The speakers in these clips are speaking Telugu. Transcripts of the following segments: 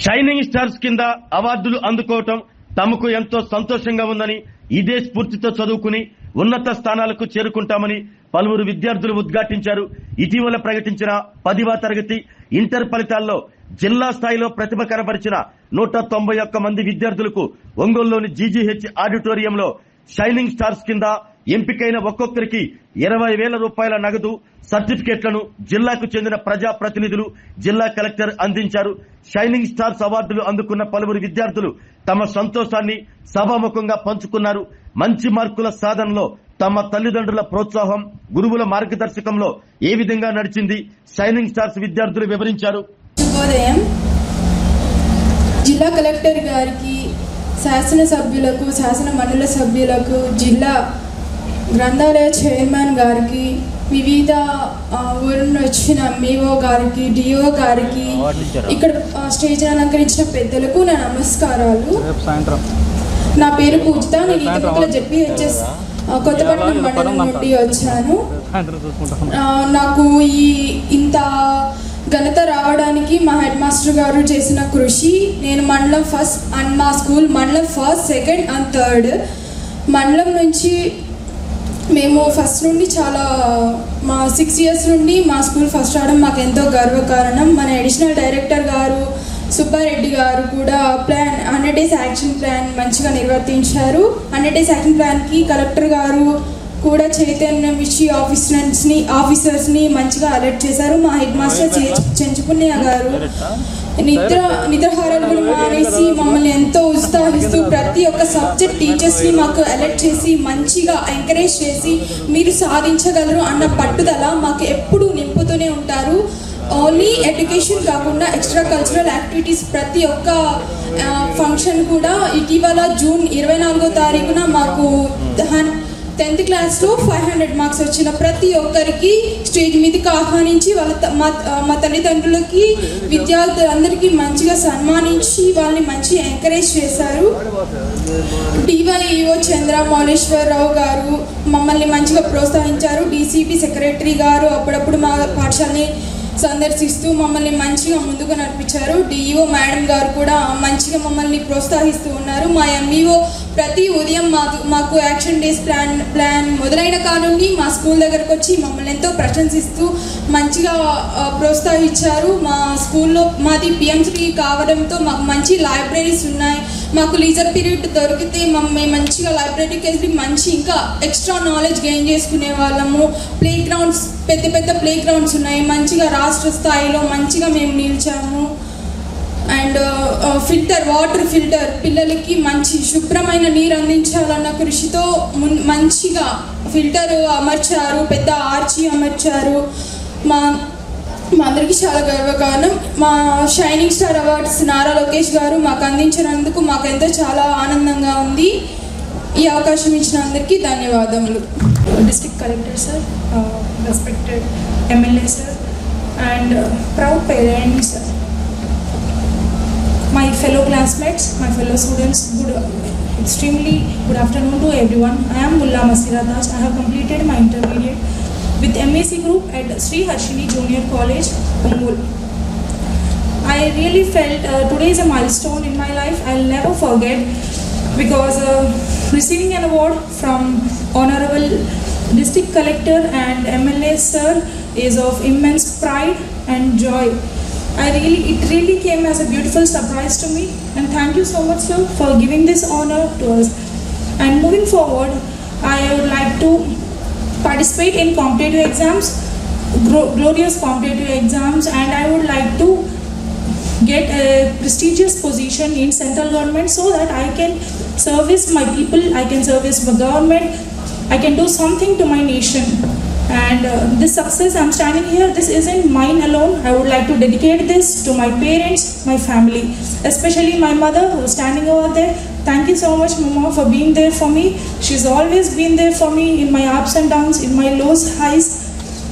షైనింగ్ స్టార్స్ కింద అవార్డులు అందుకోవటం తమకు ఎంతో సంతోషంగా ఉందని, ఇదే స్ఫూర్తితో చదువుకుని ఉన్నత స్థానాలకు చేరుకుంటామని పలువురు విద్యార్థులు ఉద్ఘాటించారు. ఇటీవల ప్రకటించిన 10వ తరగతి ఇంటర్ ఫలితాల్లో జిల్లా స్థాయిలో ప్రతిభ కనబరిచిన 191 మంది విద్యార్థులకు ఒంగోలులోని జీజీహెచ్ ఆడిటోరియంలో షైనింగ్ స్టార్స్ కింద ఎంపికైన ఒక్కొక్కరికి 20,000 రూపాయల నగదు సర్టిఫికెట్లను జిల్లాకు చెందిన ప్రజా ప్రతినిధులు, జిల్లా కలెక్టర్ అందించారు. షైనింగ్ స్టార్స్ అవార్డులు అందుకున్న పలువురు విద్యార్థులు తమ సంతోషాన్ని సభాముఖంగా పంచుకున్నారు. మంచి మార్కుల సాధనలో తమ తల్లిదండ్రుల ప్రోత్సాహం, గురువుల మార్గదర్శకంలో ఏ విధంగా నడిచింది షైనింగ్ స్టార్స్ విద్యార్థులు వివరించారు. శుభోదయం. జిల్లా కలెక్టర్ గారికి, శాసన సభ్యులకు, శాసన మండలి సభ్యులకు, జిల్లా గ్రంథాలయ చైర్మన్ గారికి, వివిధ ఊరు వచ్చిన ఎంఈఓ గారికి, డిఓ గారికి, ఇక్కడ స్టేజ్ అలంకరించిన పెద్దలకు నా నమస్కారాలు. నా పేరు పూజిత. నేను ఈతపక్కల జెడ్పీహెచ్ఎస్ కొత్తపట్నం మండలం నుండి వచ్చాను. నాకు ఇంత ఘనత రావడానికి మా హెడ్ మాస్టర్ గారు చేసిన కృషి. నేను మండలం ఫస్ట్ అండ్ మా స్కూల్ మండలం ఫస్ట్, సెకండ్ అండ్ థర్డ్. మండలం నుంచి మేము ఫస్ట్ నుండి మా 6 years నుండి మా స్కూల్ ఫస్ట్ రావడం మాకు ఎంతో గర్వకారణం. మన అడిషనల్ డైరెక్టర్ గారు సుబ్బారెడ్డి గారు కూడా 100 days యాక్షన్ ప్లాన్ మంచిగా నిర్వర్తించారు. 100 days యాక్షన్ ప్లాన్కి కలెక్టర్ గారు కూడా చైతన్యం ఇచ్చి ఆఫీసర్స్ని మంచిగా అలర్ట్ చేశారు. మా హెడ్ మాస్టర్ చెంచుపుణ్య గారు నిద్రాహారాలు మానేసి మమ్మల్ని ఎంతో ఉత్సాహిస్తూ ప్రతి ఒక్క సబ్జెక్ట్ టీచర్స్ని మాకు అలర్ట్ చేసి మంచిగా ఎంకరేజ్ చేసి మీరు సాధించగలరు అన్న పట్టుదల మాకు ఎప్పుడూ నింపుతూనే ఉంటారు. ఓన్లీ ఎడ్యుకేషన్ కాకుండా ఎక్స్ట్రా కల్చరల్ యాక్టివిటీస్ ప్రతి ఒక్క ఫంక్షన్ కూడా ఇటీవల జూన్ 24వ తారీఖున మాకు 10th క్లాస్లో 500 మార్క్స్ వచ్చిన ప్రతి ఒక్కరికి స్టేజ్ మీదకి ఆహ్వానించి మా తల్లిదండ్రులకి, విద్యార్థులందరికీ మంచిగా సన్మానించి వాళ్ళని మంచిగా ఎంకరేజ్ చేశారు. డివైఈఓ చంద్రమౌళేశ్వరరావు గారు మమ్మల్ని మంచిగా ప్రోత్సహించారు. డీసీపీ సెక్రటరీ గారు అప్పుడప్పుడు మా పాఠశాలని సందర్శిస్తూ మమ్మల్ని మంచిగా ముందుకు నడిపించారు. డిఈఓ మేడం గారు కూడా మంచిగా మమ్మల్ని ప్రోత్సహిస్తూ ఉన్నారు. మా ఎంఈఓ ప్రతి ఉదయం మాకు యాక్షన్ డేస్ ప్లాన్ మొదలైన కానుండి మా స్కూల్ దగ్గరకు వచ్చి మమ్మల్ని ఎంతో ప్రశంసిస్తూ మంచిగా ప్రోత్సహించారు. మా స్కూల్లో మాది పిఎంసీ కావడంతో మాకు మంచి లైబ్రరీస్ ఉన్నాయి. మాకు లీజర్ పీరియడ్ దొరికితే మేము మంచిగా లైబ్రరీకి వెళ్ళి మంచి ఇంకా ఎక్స్ట్రా నాలెడ్జ్ గెయిన్ చేసుకునే వాళ్ళము. పెద్ద ప్లే గ్రౌండ్స్ ఉన్నాయి. మంచిగా రాష్ట్ర స్థాయిలో మంచిగా మేము నిలిచాము. అండ్ వాటర్ ఫిల్టర్ పిల్లలకి మంచి శుభ్రమైన నీరు అందించాలన్న కృషితో మంచిగా ఫిల్టర్ అమర్చారు, పెద్ద ఆర్చి అమర్చారు. మా అందరికీ చాలా గర్వకారణం. మా shining star awards Nara Lokesh గారు మాకు అందించినందుకు మాకు ఎంతో చాలా ఆనందంగా ఉంది. ఈ అవకాశం ఇచ్చిన అందరికీ ధన్యవాదములు. District collector sir, respected MLA sir, and proud parents, my fellow classmates, my fellow students, extremely good afternoon to everyone. I am Mulla Masira Das. I have completed my intermediate with MAC group at Sri Harshini Junior College, Ongol. I really felt today is a milestone in my life. I'll never forget, because receiving an award from Honorable District Collector and MLA Sir is of immense pride and joy. It really came as a beautiful surprise to me, and thank you so much, sir, for giving this honor to us. And moving forward, I would like to participate in competitive exams, glorious competitive exams, and I would like to get a prestigious position in central government so that I can service my people, I can service the government, I can do something to my nation. And this success, I'm standing here, this isn't mine alone. I would like to dedicate this to my parents, my family, especially my mother who is standing over there. Thank you so much, Mama, for being there for me. She's always been there for me in my ups and downs, in my lows, highs.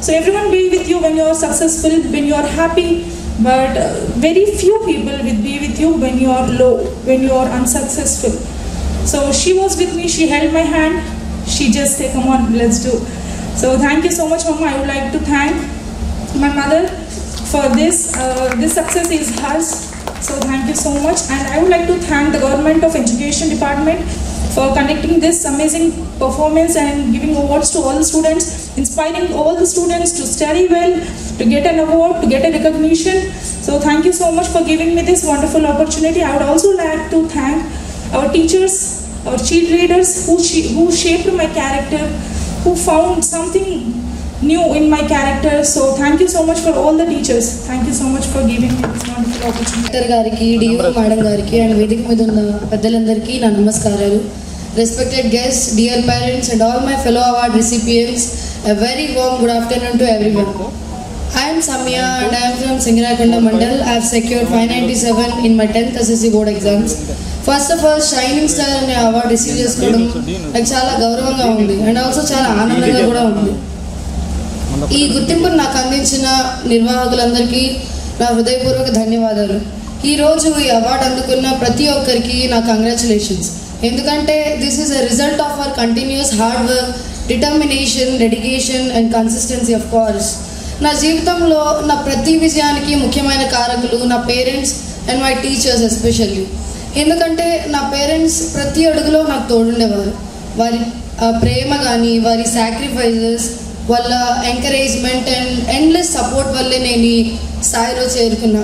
So everyone be with you when you're successful, when you're happy, but very few people will be with you when you're low, when you're unsuccessful. So she was with me, she held my hand, she just said, come on, let's do. So thank you so much, Mama. I would like to thank my mother for this. This success is hers. So thank you so much, and I would like to thank the Government of Education Department for conducting this amazing performance and giving awards to all the students, inspiring all the students to study well, to get an award, to get a recognition. So thank you so much for giving me this wonderful opportunity. I would also like to thank our teachers, our cheerleaders who shaped my character, who found something new in my character. So thank you so much for all the teachers. Thank you so much for giving me this wonderful opportunity. Director గారికి, డిఓ మేడం గారికి అండ్ వేదిక మీద ఉన్న పెద్దలందరికీ నా నమస్కారాలు. Respected guests, dear parents and all my fellow award recipients, a very warm good afternoon to everyone. I am Samya and I am from Singarakonda Mandal. I have secured 597 in my 10th SSC board exams. First of all shining star అనే అవార్డు రిసీవ్ చేసుకోవడం నాకు చాలా గౌరవంగా ఉంది అండ్ ఆల్సో చాలా ఆనందంగా కూడా ఉంది. ఈ గుర్తింపును నాకు అందించిన నిర్వాహకులందరికీ నా హృదయపూర్వక ధన్యవాదాలు. ఈరోజు ఈ అవార్డు అందుకున్న ప్రతి ఒక్కరికి నా కంగ్రాచులేషన్స్. ఎందుకంటే this is a result of our continuous hard work, determination, dedication and consistency. Of course నా జీవితంలో నా ప్రతి విజయానికి ముఖ్యమైన కారకులు నా parents and my teachers especially. ఎందుకంటే నా పేరెంట్స్ ప్రతి అడుగులో నాకు తోడుండేవారు. వారి ప్రేమ కానీ, వారి సాక్రిఫైజెస్, వాళ్ళ ఎంకరేజ్మెంట్ అండ్ ఎండ్లెస్ సపోర్ట్ వల్లే నేను ఈ స్థాయిలో చేరుకున్నా.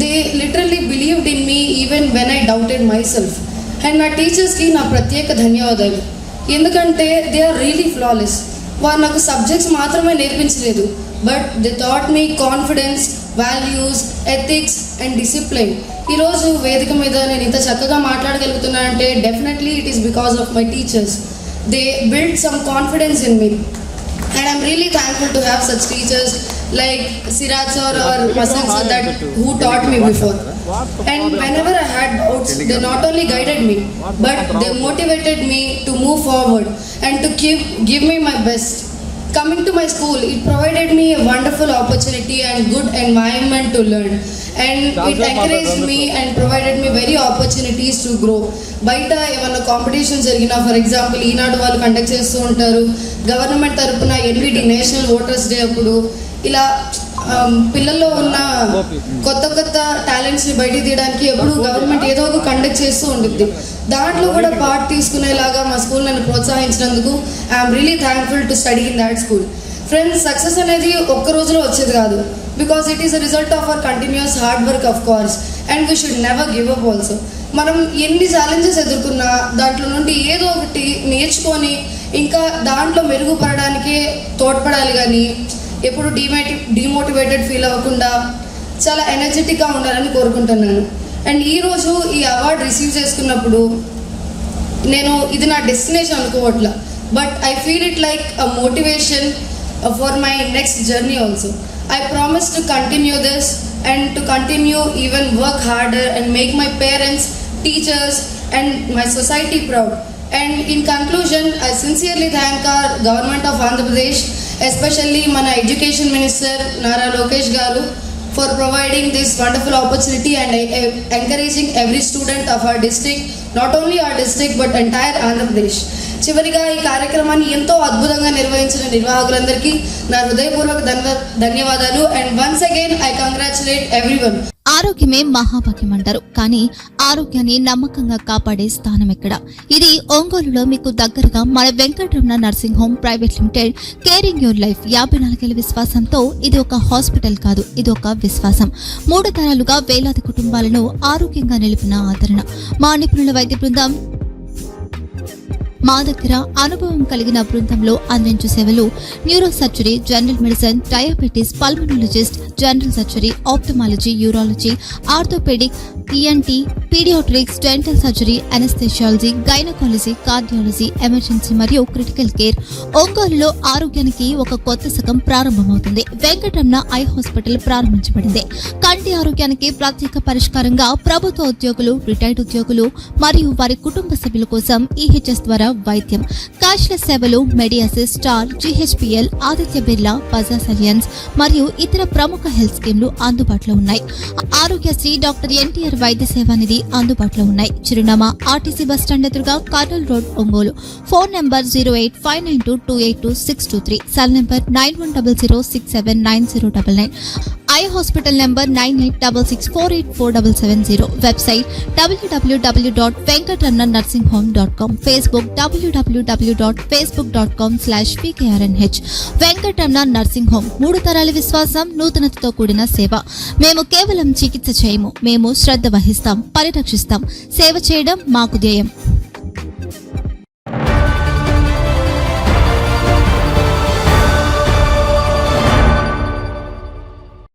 They literally believed in me even when I doubted myself. And నా టీచర్స్కి నా ప్రత్యేక ధన్యవాదాలు. ఎందుకంటే దే ఆర్ రియలీ ఫ్లాలెస్. వారు నాకు సబ్జెక్ట్స్ మాత్రమే నేర్పించలేదు, but they taught me confidence, values, ethics and discipline. ఈరోజు వేదిక మీద నేను ఇంత చక్కగా మాట్లాడగలుగుతున్నానంటే definitely it is because of my teachers. They build some confidence in me and I'm really thankful to have such teachers like Siraj sir or Masan sir that who taught me before. And whenever I had doubts, they not only guided me but they motivated me to move forward and to give me my best. Coming to my school, it provided me a wonderful opportunity and good environment to learn, and it encouraged me and provided me very opportunities to grow. బయట ఏమన్నా కాంపిటీషన్ జరిగినా, ఫర్ ఎగ్జాంపుల్ ఈనాడు వాళ్ళు కండక్ట్ చేస్తూ ఉంటారు, గవర్నమెంట్ తరపున ఎన్విడి నేషనల్ ఓటర్స్ డే అప్పుడు ఇలా పిల్లల్లో ఉన్న కొత్త కొత్త టాలెంట్స్ని బయటికి తీయడానికి ఎప్పుడు గవర్నమెంట్ ఏదో ఒక కండక్ట్ చేస్తూ ఉంటుంది. దాంట్లో కూడా పార్ట్ తీసుకునేలాగా మా స్కూల్ నన్ను ప్రోత్సహించినందుకు I'm really thankful to study in that school. Friends, success అనేది ఒక్క రోజులో వచ్చేది కాదు, because it is a result of our continuous hard work of course, and we should never give up also. మనం ఎన్ని ఛాలెంజెస్ ఎదుర్కొన్నా దాంట్లో నుండి ఏదో ఒకటి నేర్చుకొని ఇంకా దాంట్లో మెరుగుపడడానికే తోడ్పడాలి, కానీ ఎప్పుడు డిమోటివేటెడ్ ఫీల్ అవ్వకుండా చాలా ఎనర్జెటిక్గా ఉండాలని కోరుకుంటున్నాను. అండ్ ఈరోజు ఈ అవార్డు రిసీవ్ చేసుకున్నప్పుడు నేను ఇది నా డెస్టినేషన్ అనుకోవట్లా, but I feel it like a motivation for my next journey also. I promise to continue this and to continue even work harder and make my parents, teachers and my society proud. And in conclusion, I sincerely thank our government of Andhra Pradesh, especially mana education minister Nara Lokesh garu, for providing this wonderful opportunity and encouraging every student of our district, not only our district but entire Andhra Pradesh. చివరిగా ఈ కార్యక్రమాన్ని ఎంతో అద్భుతంగా నిర్వహించిన నిర్వాహకులందరికీ నా హృదయపూర్వక ధన్యవాదాలు. And once again I congratulate everyone. ఆరోగ్యమే మహాభాగ్యం అంటారు, కానీ ఆరోగ్యాన్ని నమ్మకంగా కాపాడే స్థానం ఎక్కడ? ఇది ఒంగోలులో మీకు దగ్గరగా మన Venkataramana nursing home private limited caring your life 54 ఏళ్ల విశ్వాసంతో ఇది ఒక హాస్పిటల్ కాదు, ఇది ఒక విశ్వాసం. 3 తరాలుగా వేలాది కుటుంబాలను ఆరోగ్యంగా నిలిపిన ఆదరణ. మా నిపుణుల వైద్య బృందం మా దగ్గర అనుభవం కలిగిన బృందంలో అందించే సేవలు neuro surgery, general medicine, diabetes, pulmonologist, general surgery, ophthalmology, urology, orthopaedic, ENT, paediatrics, dental surgery, anaesthesiology, gynaecology, cardiology, emergency మరియు క్రిటికల్ కేర్. ఒంగోలులో ఆరోగ్యానికి ఒక కొత్త శకం ప్రారంభమవుతుంది. వెంకటరమణ ఐ హాస్పిటల్ ప్రారంభించబడింది. కంటి ఆరోగ్యానికి ప్రత్యేక పరిష్కారంగా ప్రభుత్వ ఉద్యోగులు, రిటైర్డ్ ఉద్యోగులు మరియు వారి కుటుంబ సభ్యుల కోసం ఈహెచ్ఎస్ ద్వారా వైద్యం, క్యాష్లెస్ సేవలు Medi Assist, Star, GHPL, Aditya Birla, Bajaj Allianz మరియు ఇతర ప్రముఖ హెల్త్ స్కీమ్లు అందుబాటులో ఉన్నాయి. ఆరోగ్యశ్రీ, డాక్టర్ NTR వైద్య సేవా నిధి అందుబాటులో ఉన్నాయి. చిరునామా ఆర్టీసీ బస్టాండ్ ఎదురుగా, Kurnool road, Ongole. Phone number 08592282623, cell number 9100679099, eye hospital number 9866484770, website www.venkatramannursing.com, Facebook www.facebook.com/pkrnh. Venkataramana nursing home, 3 తరాల విశ్వాసం, నూతనతతో కూడిన సేవ. మేము కేవలం చికిత్స చేయము, మేము శ్రద్ధ వహిస్తాం, పరిరక్షిస్తాం. సేవ చేయడం మాకు ధ్యేయం.